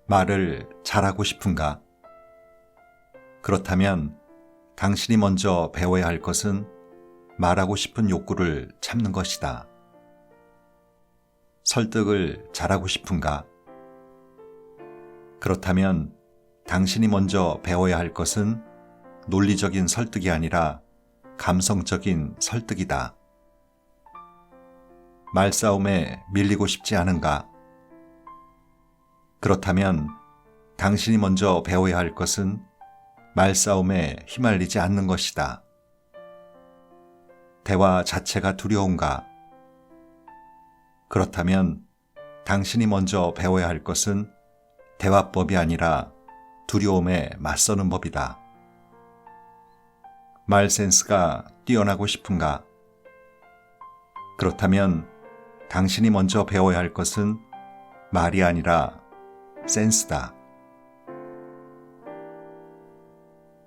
말을 잘하고 싶은가? 그렇다면 당신이 먼저 배워야 할 것은 말하고 싶은 욕구를 참는 것이다. 설득을 잘하고 싶은가? 그렇다면 당신이 먼저 배워야 할 것은 논리적인 설득이 아니라 감성적인 설득이다. 말싸움에 밀리고 싶지 않은가? 그렇다면 당신이 먼저 배워야 할 것은 말싸움에 휘말리지 않는 것이다. 대화 자체가 두려운가? 그렇다면 당신이 먼저 배워야 할 것은 대화법이 아니라 두려움에 맞서는 법이다. 말 센스가 뛰어나고 싶은가? 그렇다면 당신이 먼저 배워야 할 것은 말이 아니라 센스다.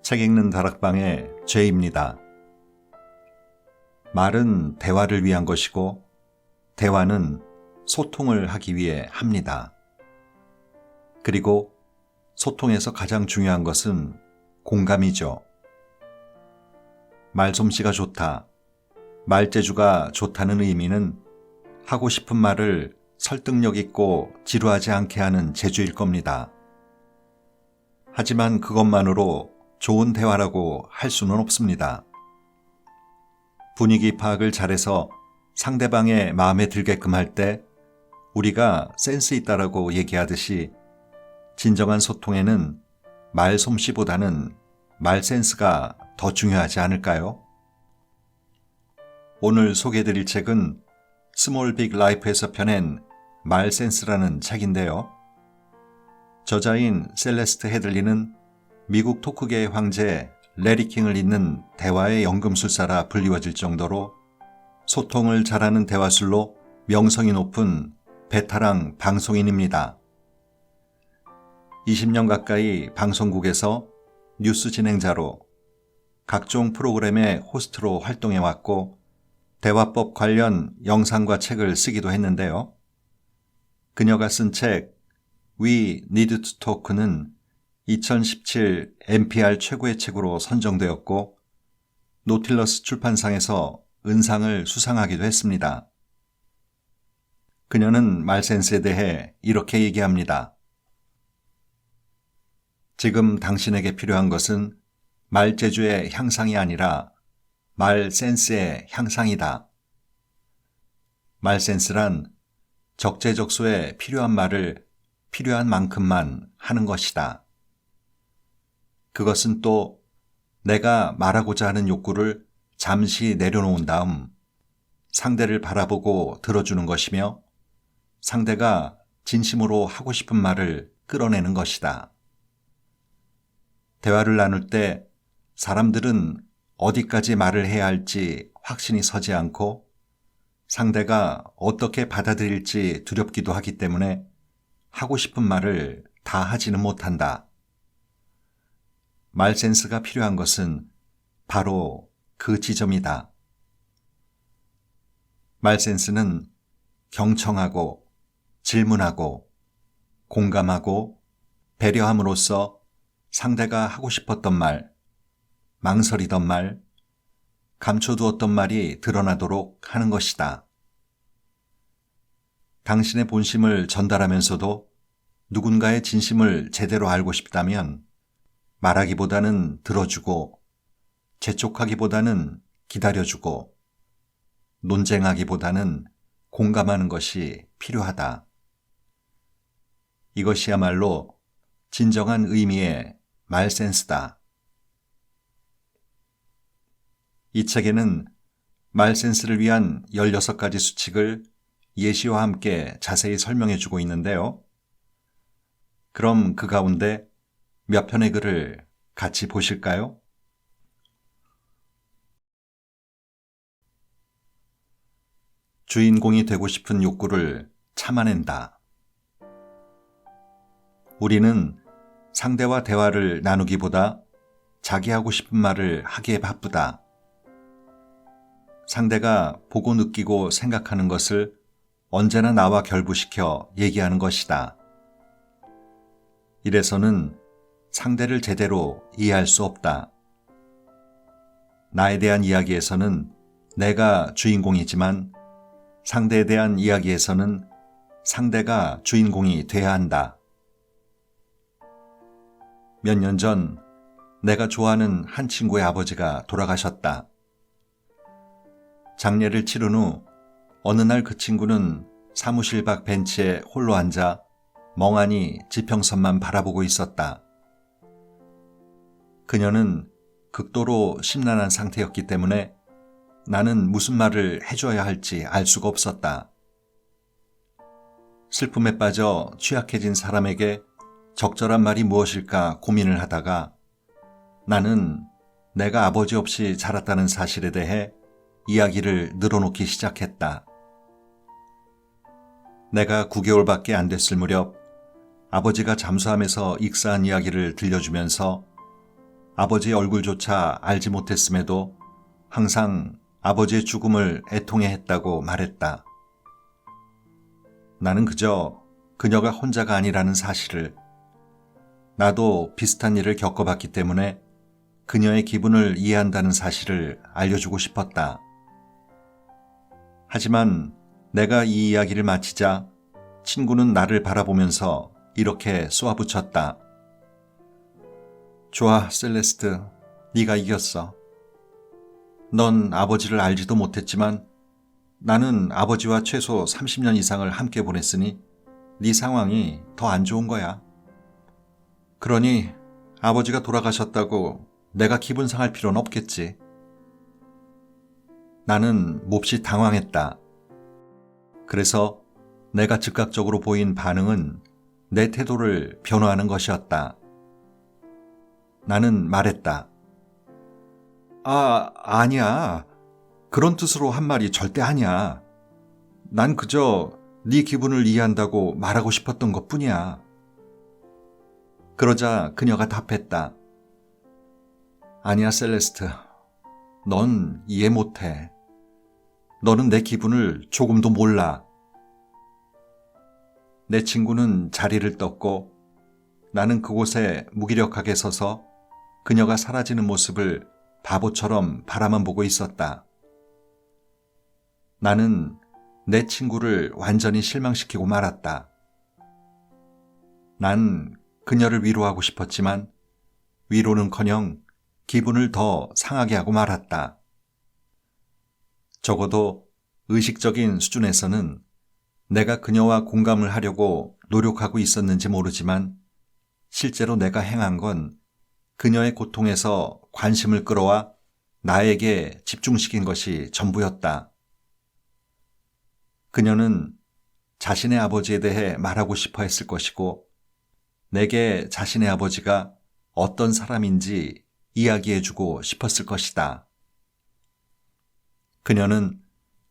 책 읽는 다락방의 죄입니다. 말은 대화를 위한 것이고 대화는 소통을 하기 위해 합니다. 그리고 소통에서 가장 중요한 것은 공감이죠. 말솜씨가 좋다, 말재주가 좋다는 의미는 하고 싶은 말을 설득력 있고 지루하지 않게 하는 재주일 겁니다. 하지만 그것만으로 좋은 대화라고 할 수는 없습니다. 분위기 파악을 잘해서 상대방의 마음에 들게끔 할 때 우리가 센스 있다라고 얘기하듯이 진정한 소통에는 말솜씨보다는 말센스가 더 중요하지 않을까요? 오늘 소개해드릴 책은 스몰 빅 라이프에서 펴낸 말센스라는 책인데요. 저자인 셀레스트 헤들리는 미국 토크계의 황제 레리 킹을 잇는 대화의 연금술사라 불리워질 정도로 소통을 잘하는 대화술로 명성이 높은 베테랑 방송인입니다. 20년 가까이 방송국에서 뉴스 진행자로 각종 프로그램의 호스트로 활동해왔고 대화법 관련 영상과 책을 쓰기도 했는데요. 그녀가 쓴 책 We Need to Talk는 2017 NPR 최고의 책으로 선정되었고 노틸러스 출판상에서 은상을 수상하기도 했습니다. 그녀는 말센스에 대해 이렇게 얘기합니다. 지금 당신에게 필요한 것은 말재주의 향상이 아니라 말센스의 향상이다. 말센스란 적재적소에 필요한 말을 필요한 만큼만 하는 것이다. 그것은 또 내가 말하고자 하는 욕구를 잠시 내려놓은 다음 상대를 바라보고 들어주는 것이며 상대가 진심으로 하고 싶은 말을 끌어내는 것이다. 대화를 나눌 때 사람들은 어디까지 말을 해야 할지 확신이 서지 않고 상대가 어떻게 받아들일지 두렵기도 하기 때문에 하고 싶은 말을 다 하지는 못한다. 말센스가 필요한 것은 바로 그 지점이다. 말센스는 경청하고 질문하고 공감하고 배려함으로써 상대가 하고 싶었던 말, 망설이던 말, 감춰두었던 말이 드러나도록 하는 것이다. 당신의 본심을 전달하면서도 누군가의 진심을 제대로 알고 싶다면 말하기보다는 들어주고 재촉하기보다는 기다려주고 논쟁하기보다는 공감하는 것이 필요하다. 이것이야말로 진정한 의미의 말센스다. 이 책에는 말센스를 위한 16가지 수칙을 예시와 함께 자세히 설명해 주고 있는데요. 그럼 그 가운데 몇 편의 글을 같이 보실까요? 주인공이 되고 싶은 욕구를 참아낸다. 우리는 상대와 대화를 나누기보다 자기 하고 싶은 말을 하기에 바쁘다. 상대가 보고 느끼고 생각하는 것을 언제나 나와 결부시켜 얘기하는 것이다. 이래서는 상대를 제대로 이해할 수 없다. 나에 대한 이야기에서는 내가 주인공이지만 상대에 대한 이야기에서는 상대가 주인공이 돼야 한다. 몇 년 전 내가 좋아하는 한 친구의 아버지가 돌아가셨다. 장례를 치른 후 어느 날 그 친구는 사무실 밖 벤치에 홀로 앉아 멍하니 지평선만 바라보고 있었다. 그녀는 극도로 심란한 상태였기 때문에 나는 무슨 말을 해줘야 할지 알 수가 없었다. 슬픔에 빠져 취약해진 사람에게 적절한 말이 무엇일까 고민을 하다가 나는 내가 아버지 없이 자랐다는 사실에 대해 이야기를 늘어놓기 시작했다. 내가 9개월밖에 안 됐을 무렵 아버지가 잠수함에서 익사한 이야기를 들려주면서 아버지의 얼굴조차 알지 못했음에도 항상 아버지의 죽음을 애통해했다고 말했다. 나는 그저 그녀가 혼자가 아니라는 사실을, 나도 비슷한 일을 겪어봤기 때문에 그녀의 기분을 이해한다는 사실을 알려주고 싶었다. 하지만 내가 이 이야기를 마치자 친구는 나를 바라보면서 이렇게 쏘아붙였다. 좋아, 셀레스트. 네가 이겼어. 넌 아버지를 알지도 못했지만 나는 아버지와 최소 30년 이상을 함께 보냈으니 네 상황이 더 안 좋은 거야. 그러니 아버지가 돌아가셨다고 내가 기분 상할 필요는 없겠지. 나는 몹시 당황했다. 그래서 내가 즉각적으로 보인 반응은 내 태도를 변화하는 것이었다. 나는 말했다. 아니야. 그런 뜻으로 한 말이 절대 아니야. 난 그저 네 기분을 이해한다고 말하고 싶었던 것뿐이야. 그러자 그녀가 답했다. 아니야, 셀레스트. 넌 이해 못해. 너는 내 기분을 조금도 몰라. 내 친구는 자리를 떴고 나는 그곳에 무기력하게 서서 그녀가 사라지는 모습을 바보처럼 바라만 보고 있었다. 나는 내 친구를 완전히 실망시키고 말았다. 난 그녀를 위로하고 싶었지만 위로는커녕 기분을 더 상하게 하고 말았다. 적어도 의식적인 수준에서는 내가 그녀와 공감을 하려고 노력하고 있었는지 모르지만 실제로 내가 행한 건 그녀의 고통에서 관심을 끌어와 나에게 집중시킨 것이 전부였다. 그녀는 자신의 아버지에 대해 말하고 싶어 했을 것이고 내게 자신의 아버지가 어떤 사람인지 이야기해주고 싶었을 것이다. 그녀는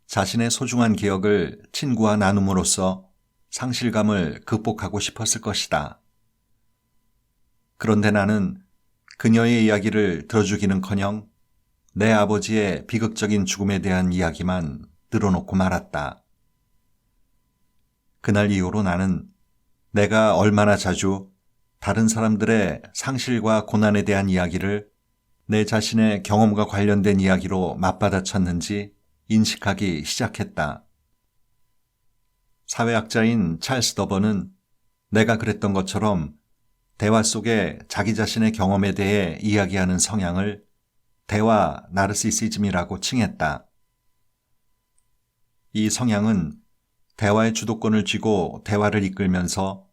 자신의 소중한 기억을 친구와 나눔으로써 상실감을 극복하고 싶었을 것이다. 그런데 나는 그녀의 이야기를 들어주기는커녕 내 아버지의 비극적인 죽음에 대한 이야기만 늘어놓고 말았다. 그날 이후로 나는 내가 얼마나 자주 다른 사람들의 상실과 고난에 대한 이야기를 내 자신의 경험과 관련된 이야기로 맞받아쳤는지 인식하기 시작했다. 사회학자인 찰스 더번은 내가 그랬던 것처럼 대화 속에 자기 자신의 경험에 대해 이야기하는 성향을 대화 나르시시즘이라고 칭했다. 이 성향은 대화의 주도권을 쥐고 대화를 이끌면서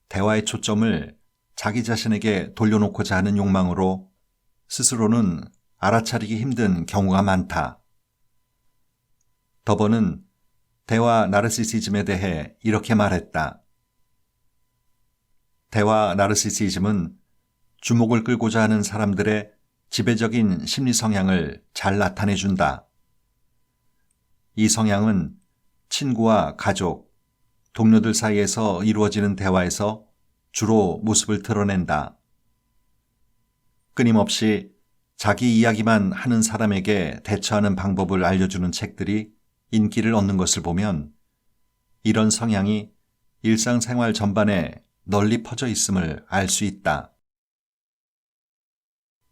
대화의 초점을 자기 자신에게 돌려놓고자 하는 욕망으로 스스로는 알아차리기 힘든 경우가 많다. 더번은 대화 나르시시즘에 대해 이렇게 말했다. 대화 나르시시즘은 주목을 끌고자 하는 사람들의 지배적인 심리 성향을 잘 나타내준다. 이 성향은 친구와 가족, 동료들 사이에서 이루어지는 대화에서 주로 모습을 드러낸다. 끊임없이 자기 이야기만 하는 사람에게 대처하는 방법을 알려주는 책들이 인기를 얻는 것을 보면 이런 성향이 일상생활 전반에 널리 퍼져 있음을 알 수 있다.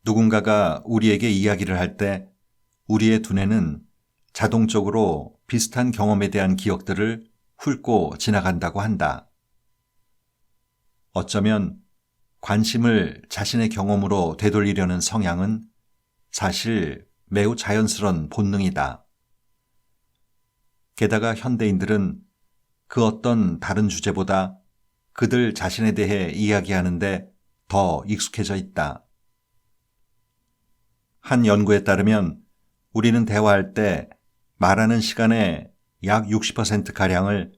누군가가 우리에게 이야기를 할 때 우리의 두뇌는 자동적으로 비슷한 경험에 대한 기억들을 훑고 지나간다고 한다. 어쩌면 관심을 자신의 경험으로 되돌리려는 성향은 사실 매우 자연스러운 본능이다. 게다가 현대인들은 그 어떤 다른 주제보다 그들 자신에 대해 이야기하는데 더 익숙해져 있다. 한 연구에 따르면 우리는 대화할 때 말하는 시간의 약 60%가량을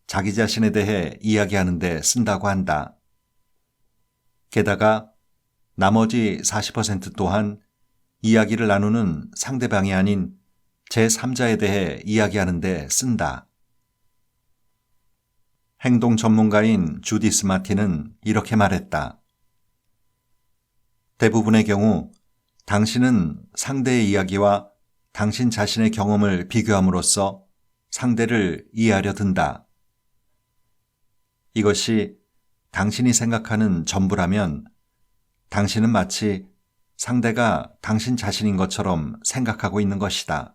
자기 자신에 대해 이야기하는 데 쓴다고 한다. 게다가 나머지 40% 또한 이야기를 나누는 상대방이 아닌 제3자에 대해 이야기하는 데 쓴다. 행동 전문가인 주디스 마틴은 이렇게 말했다. 대부분의 경우 당신은 상대의 이야기와 당신 자신의 경험을 비교함으로써 상대를 이해하려 든다. 이것이 당신이 생각하는 전부라면 당신은 마치 상대가 당신 자신인 것처럼 생각하고 있는 것이다.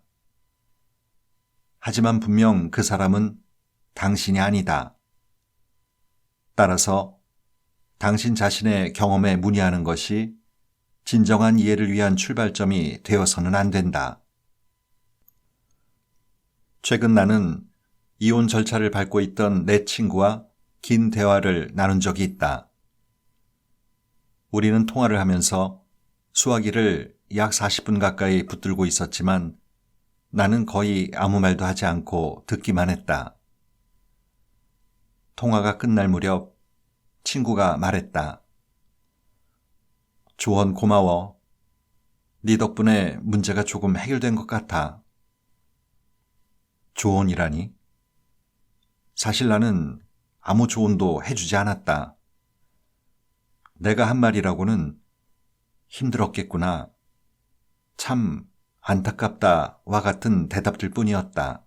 하지만 분명 그 사람은 당신이 아니다. 따라서 당신 자신의 경험에 문의하는 것이 진정한 이해를 위한 출발점이 되어서는 안 된다. 최근 나는 이혼 절차를 밟고 있던 내 친구와 긴 대화를 나눈 적이 있다. 우리는 통화를 하면서 수화기를 약 40분 가까이 붙들고 있었지만 나는 거의 아무 말도 하지 않고 듣기만 했다. 통화가 끝날 무렵 친구가 말했다. 조언 고마워. 네 덕분에 문제가 조금 해결된 것 같아. 조언이라니? 사실 나는 아무 조언도 해주지 않았다. 내가 한 말이라고는 힘들었겠구나. 참 안타깝다와 같은 대답들 뿐이었다.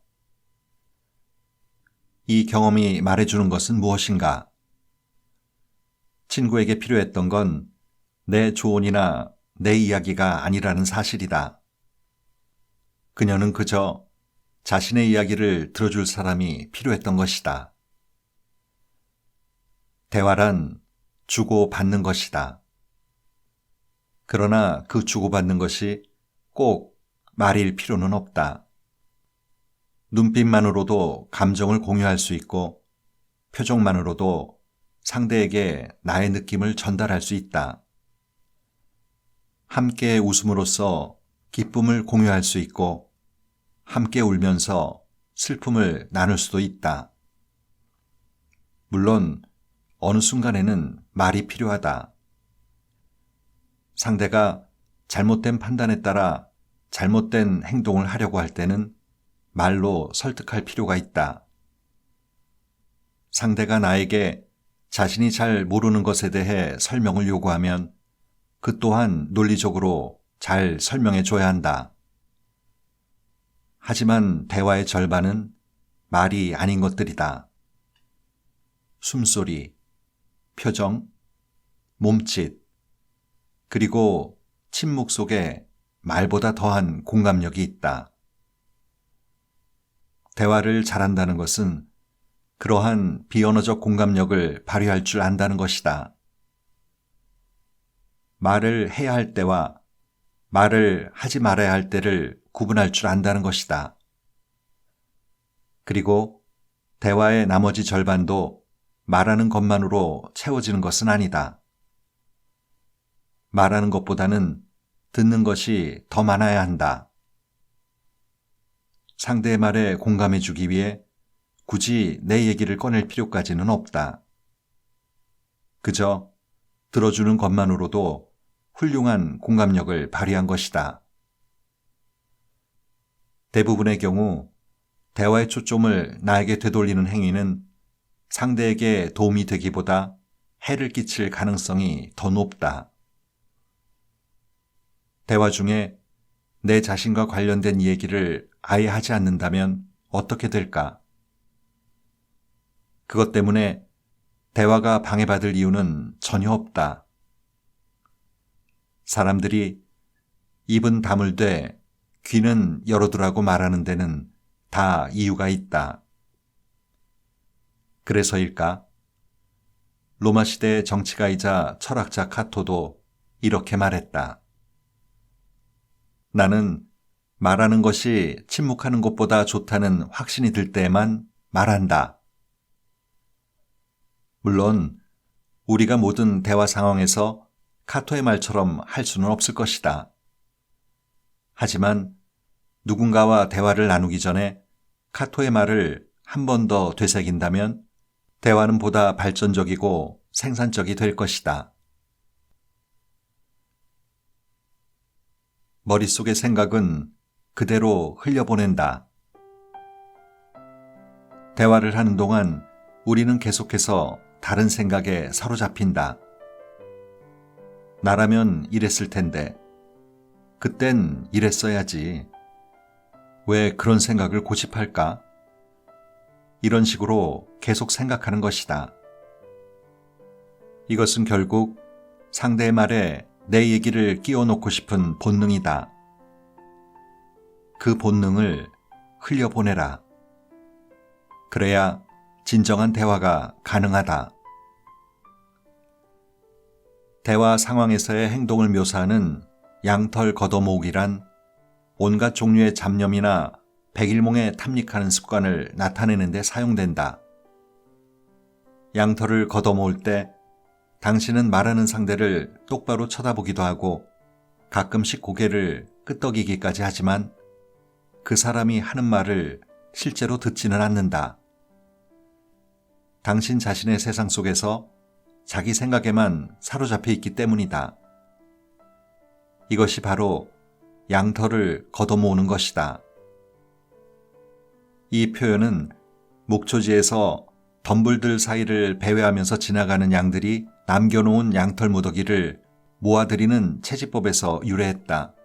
이 경험이 말해주는 것은 무엇인가? 친구에게 필요했던 건 내 조언이나 내 이야기가 아니라는 사실이다. 그녀는 그저 자신의 이야기를 들어줄 사람이 필요했던 것이다. 대화란 주고받는 것이다. 그러나 그 주고받는 것이 꼭 말일 필요는 없다. 눈빛만으로도 감정을 공유할 수 있고 표정만으로도 상대에게 나의 느낌을 전달할 수 있다. 함께 웃음으로써 기쁨을 공유할 수 있고 함께 울면서 슬픔을 나눌 수도 있다. 물론 어느 순간에는 말이 필요하다. 상대가 잘못된 판단에 따라 잘못된 행동을 하려고 할 때는 말로 설득할 필요가 있다. 상대가 나에게 자신이 잘 모르는 것에 대해 설명을 요구하면 그 또한 논리적으로 잘 설명해 줘야 한다. 하지만 대화의 절반은 말이 아닌 것들이다. 숨소리, 표정, 몸짓, 그리고 침묵 속에 말보다 더한 공감력이 있다. 대화를 잘한다는 것은 그러한 비언어적 공감력을 발휘할 줄 안다는 것이다. 말을 해야 할 때와 말을 하지 말아야 할 때를 구분할 줄 안다는 것이다. 그리고 대화의 나머지 절반도 말하는 것만으로 채워지는 것은 아니다. 말하는 것보다는 듣는 것이 더 많아야 한다. 상대의 말에 공감해 주기 위해 굳이 내 얘기를 꺼낼 필요까지는 없다. 그저 들어주는 것만으로도 훌륭한 공감력을 발휘한 것이다. 대부분의 경우 대화의 초점을 나에게 되돌리는 행위는 상대에게 도움이 되기보다 해를 끼칠 가능성이 더 높다. 대화 중에 내 자신과 관련된 얘기를 아예 하지 않는다면 어떻게 될까? 그것 때문에 대화가 방해받을 이유는 전혀 없다. 사람들이 입은 다물되 귀는 열어두라고 말하는 데는 다 이유가 있다. 그래서일까? 로마 시대의 정치가이자 철학자 카토도 이렇게 말했다. 나는 말하는 것이 침묵하는 것보다 좋다는 확신이 들 때에만 말한다. 물론 우리가 모든 대화 상황에서 카토의 말처럼 할 수는 없을 것이다. 하지만 누군가와 대화를 나누기 전에 카토의 말을 한 번 더 되새긴다면 대화는 보다 발전적이고 생산적이 될 것이다. 머릿속의 생각은 그대로 흘려보낸다. 대화를 하는 동안 우리는 계속해서 다른 생각에 사로잡힌다. 나라면 이랬을 텐데, 그땐 이랬어야지. 왜 그런 생각을 고집할까? 이런 식으로 계속 생각하는 것이다. 이것은 결국 상대의 말에 내 얘기를 끼워 넣고 싶은 본능이다. 그 본능을 흘려보내라. 그래야 진정한 대화가 가능하다. 대화 상황에서의 행동을 묘사하는 양털 걷어모으기란 온갖 종류의 잡념이나 백일몽에 탐닉하는 습관을 나타내는 데 사용된다. 양털을 걷어모을 때 당신은 말하는 상대를 똑바로 쳐다보기도 하고 가끔씩 고개를 끄덕이기까지 하지만 그 사람이 하는 말을 실제로 듣지는 않는다. 당신 자신의 세상 속에서 자기 생각에만 사로잡혀 있기 때문이다. 이것이 바로 양털을 걷어모으는 것이다. 이 표현은 목초지에서 덤불들 사이를 배회하면서 지나가는 양들이 남겨놓은 양털 무더기를 모아들이는 채집법에서 유래했다.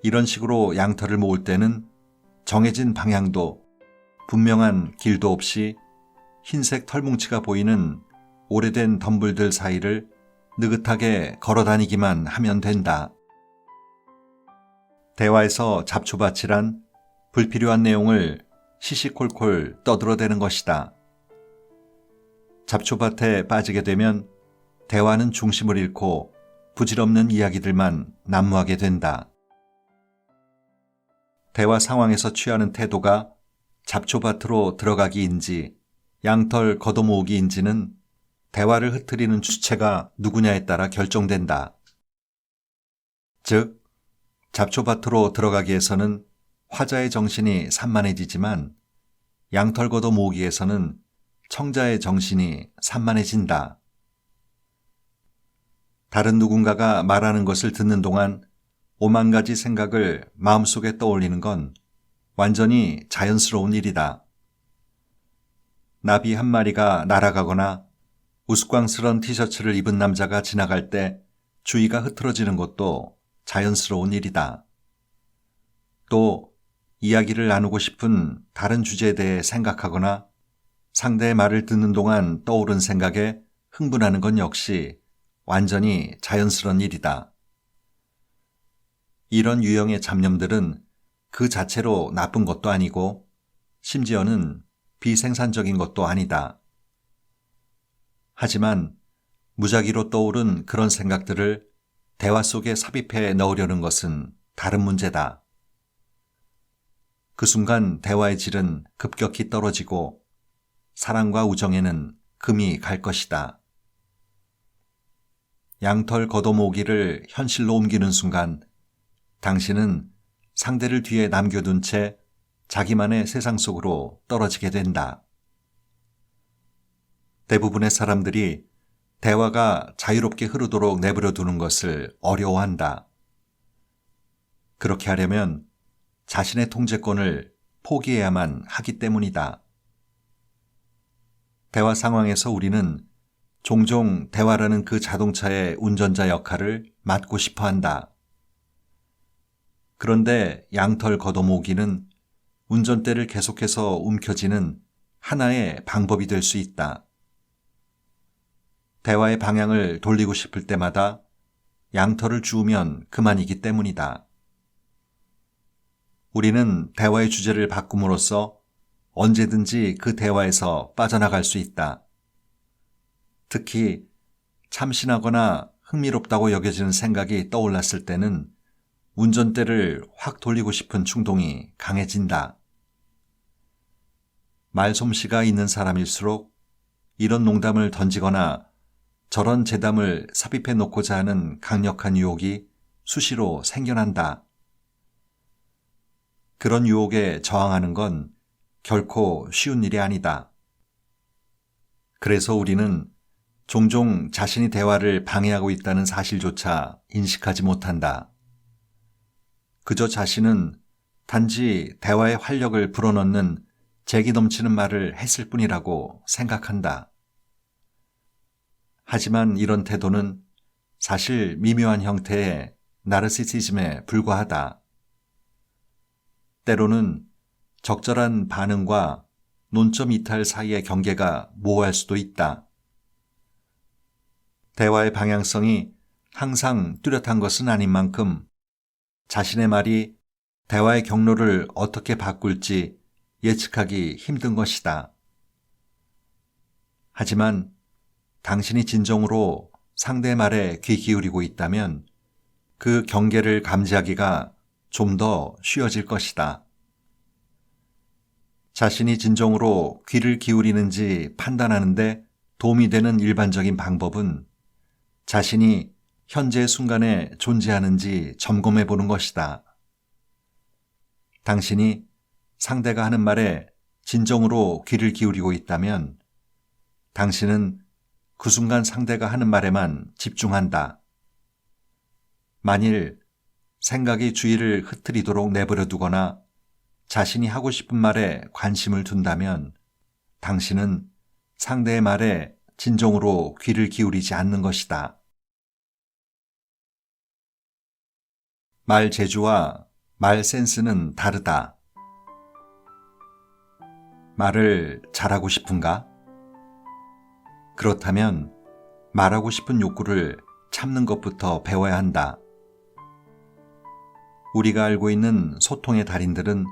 이런 식으로 양털을 모을 때는 정해진 방향도 분명한 길도 없이 흰색 털뭉치가 보이는 오래된 덤불들 사이를 느긋하게 걸어다니기만 하면 된다. 대화에서 잡초밭이란 불필요한 내용을 시시콜콜 떠들어대는 것이다. 잡초밭에 빠지게 되면 대화는 중심을 잃고 부질없는 이야기들만 난무하게 된다. 대화 상황에서 취하는 태도가 잡초밭으로 들어가기인지 양털 걷어모으기인지는 대화를 흐트리는 주체가 누구냐에 따라 결정된다. 즉, 잡초밭으로 들어가기 위해서는 화자의 정신이 산만해지지만 양털 걷어모으기 위해서는 청자의 정신이 산만해진다. 다른 누군가가 말하는 것을 듣는 동안 오만 가지 생각을 마음속에 떠올리는 건 완전히 자연스러운 일이다. 나비 한 마리가 날아가거나 우스꽝스런 티셔츠를 입은 남자가 지나갈 때 주의가 흐트러지는 것도 자연스러운 일이다. 또 이야기를 나누고 싶은 다른 주제에 대해 생각하거나 상대의 말을 듣는 동안 떠오른 생각에 흥분하는 건 역시 완전히 자연스러운 일이다. 이런 유형의 잡념들은 그 자체로 나쁜 것도 아니고 심지어는 비생산적인 것도 아니다. 하지만 무작위로 떠오른 그런 생각들을 대화 속에 삽입해 넣으려는 것은 다른 문제다. 그 순간 대화의 질은 급격히 떨어지고 사랑과 우정에는 금이 갈 것이다. 양털 걷어모으기를 현실로 옮기는 순간 당신은 상대를 뒤에 남겨둔 채 자기만의 세상 속으로 떨어지게 된다. 대부분의 사람들이 대화가 자유롭게 흐르도록 내버려 두는 것을 어려워한다. 그렇게 하려면 자신의 통제권을 포기해야만 하기 때문이다. 대화 상황에서 우리는 종종 대화라는 그 자동차의 운전자 역할을 맡고 싶어 한다. 그런데 양털 걷어모으기는 운전대를 계속해서 움켜쥐는 하나의 방법이 될 수 있다. 대화의 방향을 돌리고 싶을 때마다 양털을 주우면 그만이기 때문이다. 우리는 대화의 주제를 바꿈으로써 언제든지 그 대화에서 빠져나갈 수 있다. 특히 참신하거나 흥미롭다고 여겨지는 생각이 떠올랐을 때는 운전대를 확 돌리고 싶은 충동이 강해진다. 말솜씨가 있는 사람일수록 이런 농담을 던지거나 저런 재담을 삽입해 놓고자 하는 강력한 유혹이 수시로 생겨난다. 그런 유혹에 저항하는 건 결코 쉬운 일이 아니다. 그래서 우리는 종종 자신이 대화를 방해하고 있다는 사실조차 인식하지 못한다. 그저 자신은 단지 대화의 활력을 불어넣는 재기 넘치는 말을 했을 뿐이라고 생각한다. 하지만 이런 태도는 사실 미묘한 형태의 나르시시즘에 불과하다. 때로는 적절한 반응과 논점 이탈 사이의 경계가 모호할 수도 있다. 대화의 방향성이 항상 뚜렷한 것은 아닌 만큼 자신의 말이 대화의 경로를 어떻게 바꿀지 예측하기 힘든 것이다. 하지만 당신이 진정으로 상대의 말에 귀 기울이고 있다면 그 경계를 감지하기가 좀 더 쉬워질 것이다. 자신이 진정으로 귀를 기울이는지 판단하는데 도움이 되는 일반적인 방법은 자신이 현재 순간에 존재하는지 점검해 보는 것이다. 당신이 상대가 하는 말에 진정으로 귀를 기울이고 있다면 당신은 그 순간 상대가 하는 말에만 집중한다. 만일 생각이 주의를 흐트리도록 내버려 두거나 자신이 하고 싶은 말에 관심을 둔다면 당신은 상대의 말에 진정으로 귀를 기울이지 않는 것이다. 말 재주와 말 센스는 다르다. 말을 잘하고 싶은가? 그렇다면 말하고 싶은 욕구를 참는 것부터 배워야 한다. 우리가 알고 있는 소통의 달인들은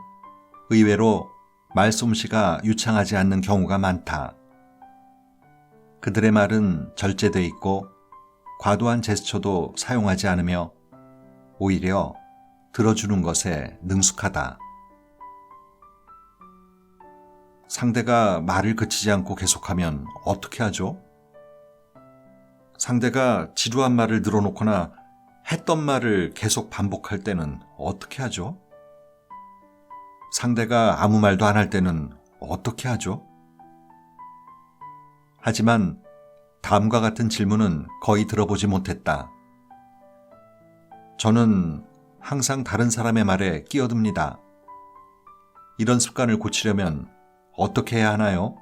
의외로 말솜씨가 유창하지 않는 경우가 많다. 그들의 말은 절제돼 있고 과도한 제스처도 사용하지 않으며 오히려 들어주는 것에 능숙하다. 상대가 말을 그치지 않고 계속하면 어떻게 하죠? 상대가 지루한 말을 늘어놓거나 했던 말을 계속 반복할 때는 어떻게 하죠? 상대가 아무 말도 안 할 때는 어떻게 하죠? 하지만 다음과 같은 질문은 거의 들어보지 못했다. 저는 항상 다른 사람의 말에 끼어듭니다. 이런 습관을 고치려면 어떻게 해야 하나요?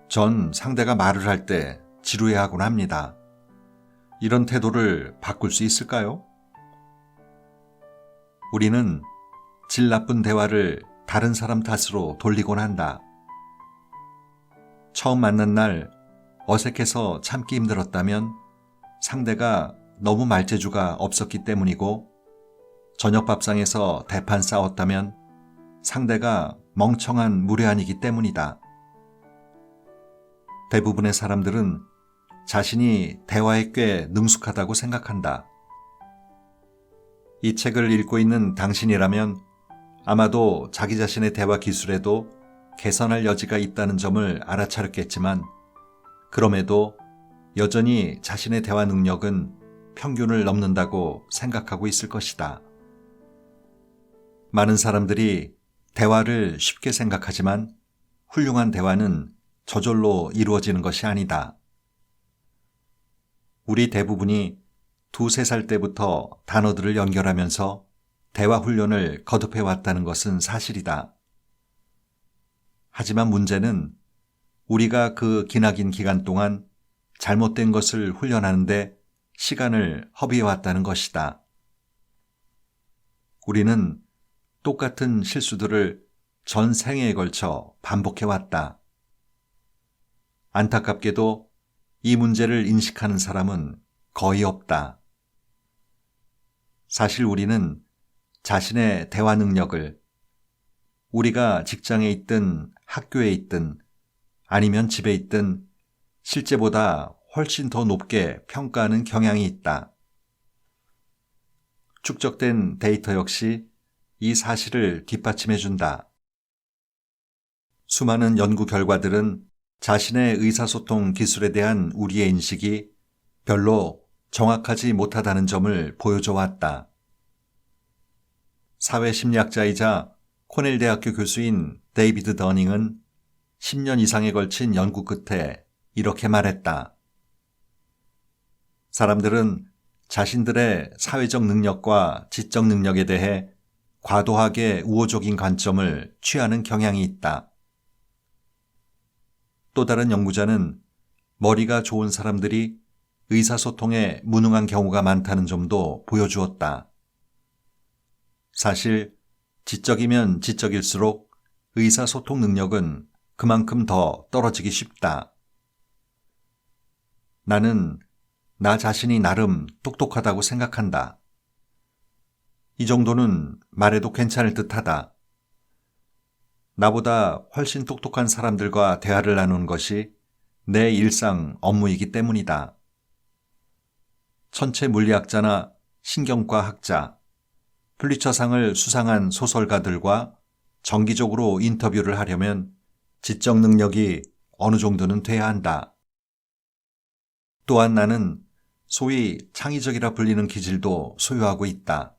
전 상대가 말을 할 때 지루해하곤 합니다. 이런 태도를 바꿀 수 있을까요? 우리는 질 나쁜 대화를 다른 사람 탓으로 돌리곤 한다. 처음 만난 날 어색해서 참기 힘들었다면 상대가 너무 말재주가 없었기 때문이고, 저녁 밥상에서 대판 싸웠다면 상대가 멍청한 무례한이기 때문이다. 대부분의 사람들은 자신이 대화에 꽤 능숙하다고 생각한다. 이 책을 읽고 있는 당신이라면 아마도 자기 자신의 대화 기술에도 개선할 여지가 있다는 점을 알아차렸겠지만, 그럼에도 여전히 자신의 대화 능력은 평균을 넘는다고 생각하고 있을 것이다. 많은 사람들이 대화를 쉽게 생각하지만 훌륭한 대화는 저절로 이루어지는 것이 아니다. 우리 대부분이 2~3살 때부터 단어들을 연결하면서 대화 훈련을 거듭해 왔다는 것은 사실이다. 하지만 문제는 우리가 그 기나긴 기간 동안 잘못된 것을 훈련하는데 시간을 허비해 왔다는 것이다. 우리는 똑같은 실수들을 전 생애에 걸쳐 반복해 왔다. 안타깝게도 이 문제를 인식하는 사람은 거의 없다. 사실 우리는 자신의 대화 능력을 우리가 직장에 있든 학교에 있든 아니면 집에 있든 실제보다 훨씬 더 높게 평가하는 경향이 있다. 축적된 데이터 역시 이 사실을 뒷받침해준다. 수많은 연구 결과들은 자신의 의사소통 기술에 대한 우리의 인식이 별로 정확하지 못하다는 점을 보여줘 왔다. 사회심리학자이자 코넬 대학교 교수인 데이비드 더닝은 10년 이상에 걸친 연구 끝에 이렇게 말했다. 사람들은 자신들의 사회적 능력과 지적 능력에 대해 과도하게 우호적인 관점을 취하는 경향이 있다. 또 다른 연구자는 머리가 좋은 사람들이 의사소통에 무능한 경우가 많다는 점도 보여주었다. 사실 지적이면 지적일수록 의사소통 능력은 그만큼 더 떨어지기 쉽다. 나는 나 자신이 나름 똑똑하다고 생각한다. 이 정도는 말해도 괜찮을 듯하다. 나보다 훨씬 똑똑한 사람들과 대화를 나누는 것이 내 일상 업무이기 때문이다. 천체 물리학자나 신경과 학자, 퓰리처상을 수상한 소설가들과 정기적으로 인터뷰를 하려면 지적 능력이 어느 정도는 돼야 한다. 또한 나는 소위 창의적이라 불리는 기질도 소유하고 있다.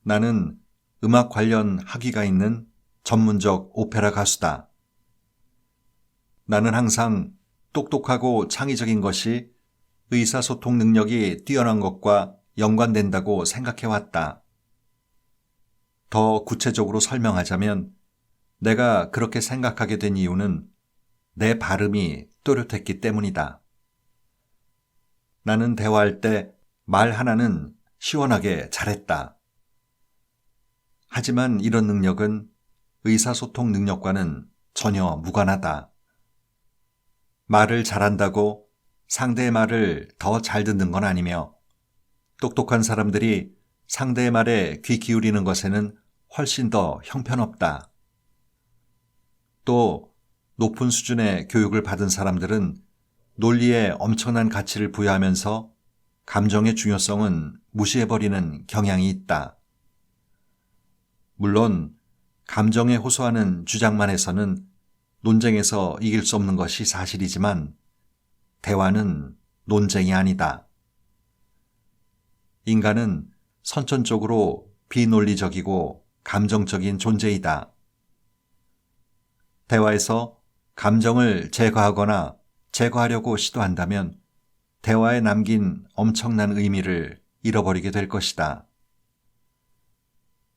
나는 음악 관련 학위가 있는 전문적 오페라 가수다. 나는 항상 똑똑하고 창의적인 것이 의사소통 능력이 뛰어난 것과 연관된다고 생각해왔다. 더 구체적으로 설명하자면 내가 그렇게 생각하게 된 이유는 내 발음이 또렷했기 때문이다. 나는 대화할 때 말 하나는 시원하게 잘했다. 하지만 이런 능력은 의사소통 능력과는 전혀 무관하다. 말을 잘한다고 상대의 말을 더 잘 듣는 건 아니며 똑똑한 사람들이 상대의 말에 귀 기울이는 것에는 훨씬 더 형편없다. 또 높은 수준의 교육을 받은 사람들은 논리에 엄청난 가치를 부여하면서 감정의 중요성은 무시해버리는 경향이 있다. 물론 감정에 호소하는 주장만 해서는 논쟁에서 이길 수 없는 것이 사실이지만 대화는 논쟁이 아니다. 인간은 선천적으로 비논리적이고 감정적인 존재이다. 대화에서 감정을 제거하거나 제거하려고 시도한다면 대화에 남긴 엄청난 의미를 잃어버리게 될 것이다.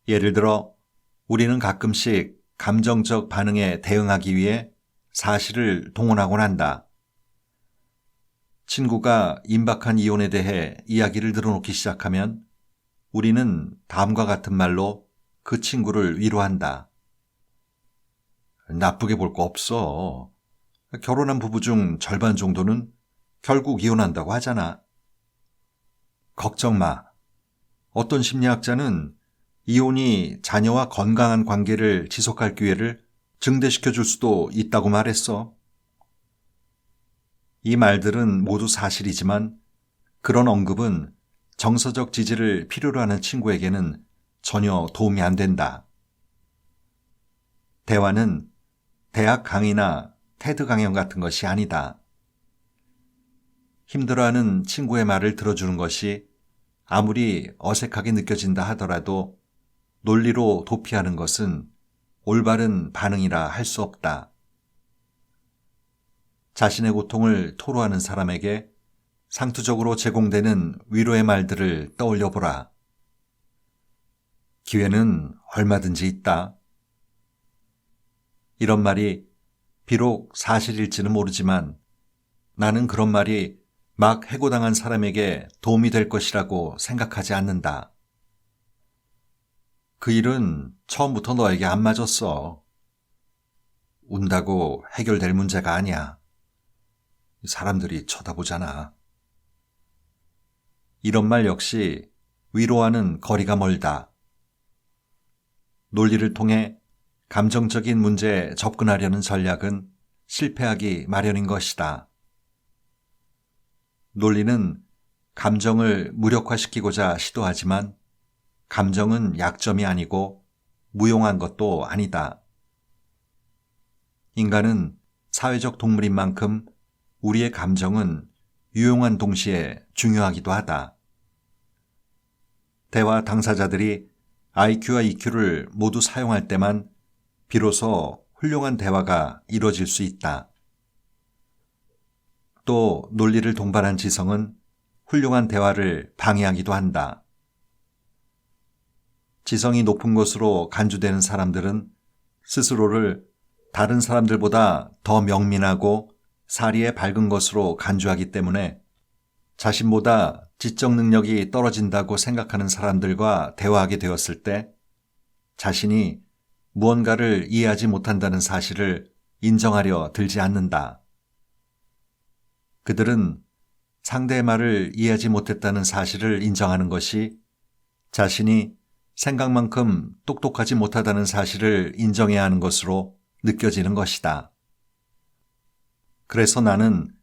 예를 들어 우리는 가끔씩 감정적 반응에 대응하기 위해 사실을 동원하곤 한다. 친구가 임박한 이혼에 대해 이야기를 들어놓기 시작하면 우리는 다음과 같은 말로 그 친구를 위로한다. 나쁘게 볼 거 없어. 결혼한 부부 중 절반 정도는 결국 이혼한다고 하잖아. 걱정 마. 어떤 심리학자는 이혼이 자녀와 건강한 관계를 지속할 기회를 증대시켜 줄 수도 있다고 말했어. 이 말들은 모두 사실이지만 그런 언급은 정서적 지지를 필요로 하는 친구에게는 전혀 도움이 안 된다. 대화는 대학 강의나 테드 강연 같은 것이 아니다. 힘들어하는 친구의 말을 들어주는 것이 아무리 어색하게 느껴진다 하더라도 논리로 도피하는 것은 올바른 반응이라 할 수 없다. 자신의 고통을 토로하는 사람에게 상투적으로 제공되는 위로의 말들을 떠올려 보라. 기회는 얼마든지 있다. 이런 말이 비록 사실일지는 모르지만 나는 그런 말이 막 해고당한 사람에게 도움이 될 것이라고 생각하지 않는다. 그 일은 처음부터 너에게 안 맞았어. 운다고 해결될 문제가 아니야. 사람들이 쳐다보잖아. 이런 말 역시 위로와는 거리가 멀다. 논리를 통해 감정적인 문제에 접근하려는 전략은 실패하기 마련인 것이다. 논리는 감정을 무력화시키고자 시도하지만 감정은 약점이 아니고 무용한 것도 아니다. 인간은 사회적 동물인 만큼 우리의 감정은 유용한 동시에 중요하기도 하다. 대화 당사자들이 IQ와 EQ를 모두 사용할 때만 비로소 훌륭한 대화가 이루어질 수 있다. 또 논리를 동반한 지성은 훌륭한 대화를 방해하기도 한다. 지성이 높은 것으로 간주되는 사람들은 스스로를 다른 사람들보다 더 명민하고 사리에 밝은 것으로 간주하기 때문에 자신보다 지적 능력이 떨어진다고 생각하는 사람들과 대화하게 되었을 때 자신이 무언가를 이해하지 못한다는 사실을 인정하려 들지 않는다. 그들은 상대의 말을 이해하지 못했다는 사실을 인정하는 것이 자신이 생각만큼 똑똑하지 못하다는 사실을 인정해야 하는 것으로 느껴지는 것이다. 그래서 나는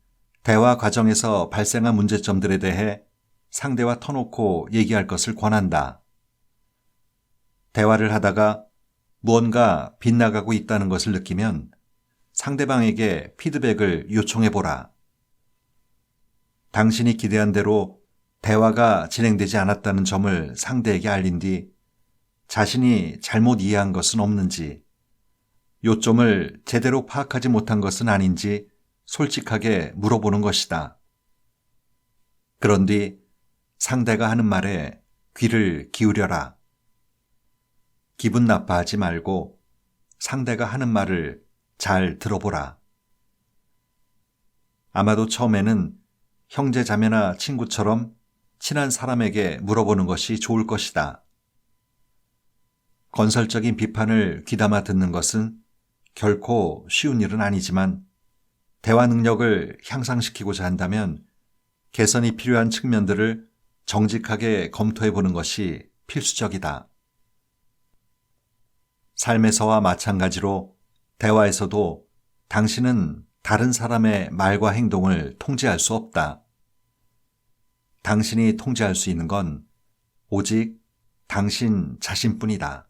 대화 과정에서 발생한 문제점들에 대해 상대와 터놓고 얘기할 것을 권한다. 대화를 하다가 무언가 빗나가고 있다는 것을 느끼면 상대방에게 피드백을 요청해보라. 당신이 기대한 대로 대화가 진행되지 않았다는 점을 상대에게 알린 뒤 자신이 잘못 이해한 것은 없는지, 요점을 제대로 파악하지 못한 것은 아닌지 솔직하게 물어보는 것이다. 그런 뒤 상대가 하는 말에 귀를 기울여라. 기분 나빠하지 말고 상대가 하는 말을 잘 들어보라. 아마도 처음에는 형제 자매나 친구처럼 친한 사람에게 물어보는 것이 좋을 것이다. 건설적인 비판을 귀담아 듣는 것은 결코 쉬운 일은 아니지만 대화 능력을 향상시키고자 한다면 개선이 필요한 측면들을 정직하게 검토해 보는 것이 필수적이다. 삶에서와 마찬가지로 대화에서도 당신은 다른 사람의 말과 행동을 통제할 수 없다. 당신이 통제할 수 있는 건 오직 당신 자신뿐이다.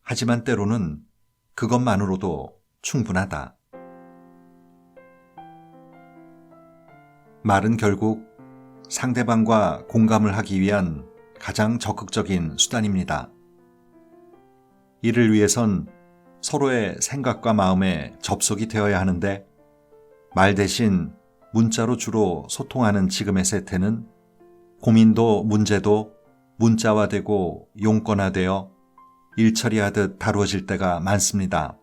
하지만 때로는 그것만으로도 충분하다. 말은 결국 상대방과 공감을 하기 위한 가장 적극적인 수단입니다. 이를 위해선 서로의 생각과 마음에 접속이 되어야 하는데 말 대신 문자로 주로 소통하는 지금의 세태는 고민도 문제도 문자화되고 용건화되어 일처리하듯 다루어질 때가 많습니다.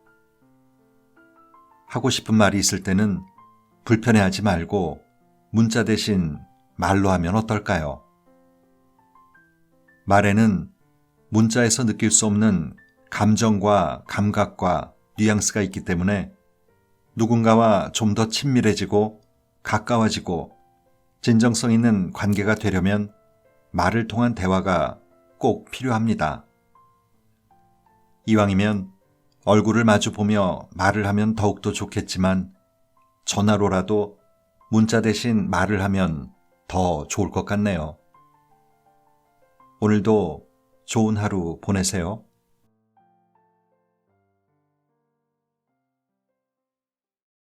하고 싶은 말이 있을 때는 불편해하지 말고 문자 대신 말로 하면 어떨까요? 말에는 문자에서 느낄 수 없는 감정과 감각과 뉘앙스가 있기 때문에 누군가와 좀 더 친밀해지고 가까워지고 진정성 있는 관계가 되려면 말을 통한 대화가 꼭 필요합니다. 이왕이면 얼굴을 마주 보며 말을 하면 더욱더 좋겠지만 전화로라도 문자 대신 말을 하면 더 좋을 것 같네요. 오늘도 좋은 하루 보내세요.